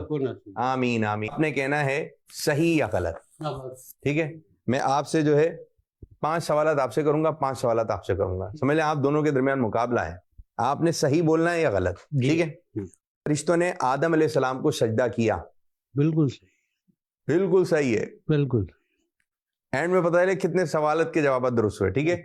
آمین آمین. آپ نے کہنا ہے صحیح یا غلط, ٹھیک ہے؟ میں آپ سے جو ہے 5 سوالات آپ سے کروں گا, 5 سوالات آپ سے کروں گا. سمجھ لیں آپ دونوں کے درمیان مقابلہ ہے. آپ نے صحیح بولنا ہے یا غلط, ٹھیک ہے؟ فرشتوں نے آدم علیہ السلام کو سجدہ کیا. بالکل صحیح. بالکل صحیح ہے. بالکل. اینڈ میں پتہ ہے کتنے سوالات کے جوابات درست ہوئے, ٹھیک ہے؟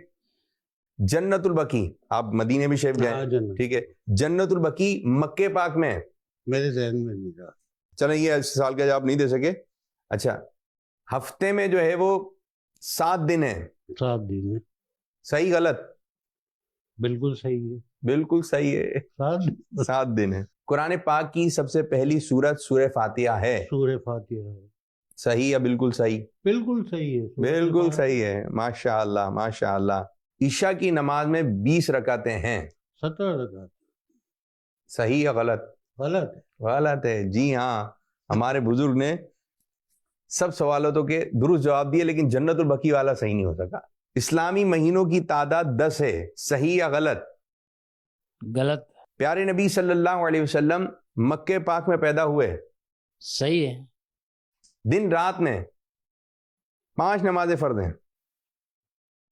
جنت البقیع, آپ مدینے بھی شریف گئے, ٹھیک ہے؟ جنت البقیع مکہ پاک میں, میرے ذہن میں نہیں رہا. چلیں یہ سوال کا جواب نہیں دے سکے. اچھا ہفتے میں جو ہے وہ 7 دن ہیں. 7 دن ہے. صحیح غلط؟ بالکل صحیح ہے. بالکل صحیح ہے. 7 دن ہے. قرآن پاک کی سب سے پہلی سورت سورہ فاتحہ ہے. سورہ فاتحہ ہے. صحیح یا بالکل صحیح؟ بالکل صحیح ہے. بالکل صحیح ہے. ماشاء اللہ ماشاء اللہ. عشاء کی نماز میں 20 رکعتیں ہیں. 17 رکعت. صحیح یا غلط؟ غلط ہے. غلط ہے. جی ہاں, ہمارے بزرگ نے سب سوالاتوں کے درست جواب دیے لیکن جنت البقیع والا صحیح نہیں ہو سکا. اسلامی مہینوں کی تعداد 10 ہے. صحیح یا غلط؟ غلط. پیارے نبی صلی اللہ علیہ وسلم مکہ پاک میں پیدا ہوئے. صحیح ہے. دن رات میں 5 نمازیں فرض ہیں.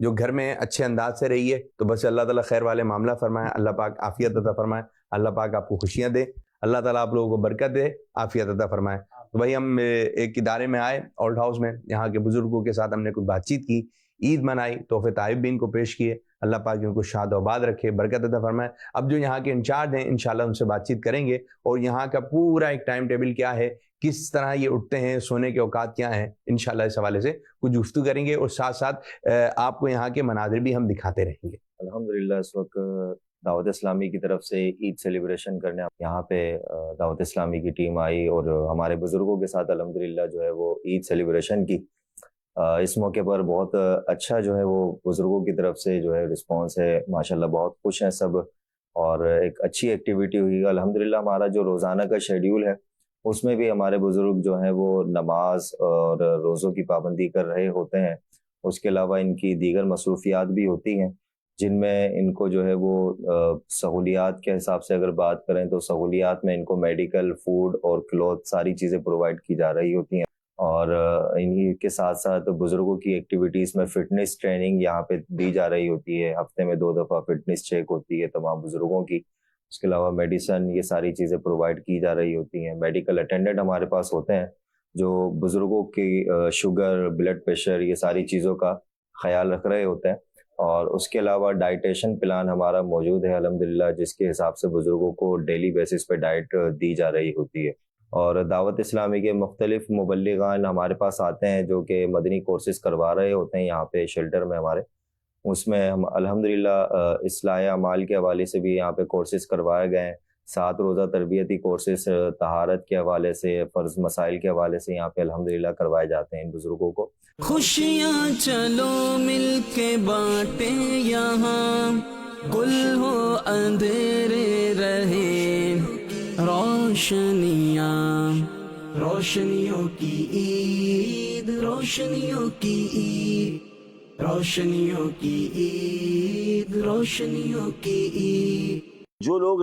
جو گھر میں اچھے انداز سے رہیے تو بس اللہ تعالیٰ خیر والے معاملہ فرمائے, اللہ پاک عافیت عطا فرمائے, اللہ پاک آپ کو خوشیاں دے, اللہ تعالیٰ آپ لوگوں کو برکت دے, عافیت عطا فرمائے. تو بھائی ہم ایک ادارے میں آئے اولڈ ہاؤس میں, یہاں کے بزرگوں کے ساتھ ہم نے کچھ بات چیت کی, عید منائی, تحفے تحائف بھی ان کو پیش کیے. اللہ پاک ان کو شاد و آباد رکھے, برکت عطا فرمائے. اب جو یہاں کے انچارج ہیں انشاءاللہ ان سے بات چیت کریں گے, اور یہاں کا پورا ایک ٹائم ٹیبل کیا ہے, کس طرح یہ اٹھتے ہیں, سونے کے اوقات کیا ہیں, انشاءاللہ اس حوالے سے کچھ گفتگو کریں گے, اور ساتھ ساتھ آپ کو یہاں کے مناظر بھی ہم دکھاتے رہیں گے. الحمدللہ اس وقت دعوت اسلامی کی طرف سے عید سیلیبریشن کرنے یہاں پہ دعوت اسلامی کی ٹیم آئی, اور ہمارے بزرگوں کے ساتھ الحمدللہ جو ہے وہ عید سیلیبریشن کی. اس موقع پر بہت اچھا جو ہے وہ بزرگوں کی طرف سے جو ہے رسپانس ہے, ماشاءاللہ بہت خوش ہیں سب, اور ایک اچھی ایکٹیویٹی ہوئی. الحمدللہ ہمارا جو روزانہ کا شیڈیول ہے اس میں بھی ہمارے بزرگ جو ہیں وہ نماز اور روزوں کی پابندی کر رہے ہوتے ہیں. اس کے علاوہ ان کی دیگر مصروفیات بھی ہوتی ہیں, جن میں ان کو جو ہے وہ سہولیات کے حساب سے اگر بات کریں تو سہولیات میں ان کو میڈیکل, فوڈ اور کلوتھ ساری چیزیں پرووائڈ کی جا رہی ہوتی ہیں. اور انہی کے ساتھ ساتھ بزرگوں کی ایکٹیویٹیز میں فٹنس ٹریننگ یہاں پہ دی جا رہی ہوتی ہے, ہفتے میں 2 دفعہ فٹنس چیک ہوتی ہے تمام بزرگوں کی. اس کے علاوہ میڈیسن, یہ ساری چیزیں پرووائڈ کی جا رہی ہوتی ہیں. میڈیکل اٹینڈنٹ ہمارے پاس ہوتے ہیں جو بزرگوں کی شوگر, بلڈ پریشر, یہ ساری چیزوں کا خیال رکھ رہے ہوتے ہیں. اور اس کے علاوہ ڈائٹیشن پلان ہمارا موجود ہے الحمدللہ, جس کے حساب سے بزرگوں کو ڈیلی بیسس پہ ڈائٹ دی جا رہی ہوتی ہے. اور دعوت اسلامی کے مختلف مبلغان ہمارے پاس آتے ہیں جو کہ مدنی کورسز کروا رہے ہوتے ہیں یہاں پہ شیلٹر میں ہمارے. اس میں ہم الحمدللہ اصلاح اعمال کے حوالے سے بھی یہاں پہ کورسز کروائے گئے ہیں. 7 روزہ تربیتی کورسز طہارت کے حوالے سے, فرض مسائل کے حوالے سے یہاں پہ الحمدللہ کروائے جاتے ہیں ان بزرگوں کو. خوشیاں چلو مل کے بانٹیں یہاں, گل ہو اندھیرے رہے روشنیاں, روشنیوں کی عید, روشنیوں کی عید, روشنیوں کی عید, روشنیوں کی عید. جو لوگ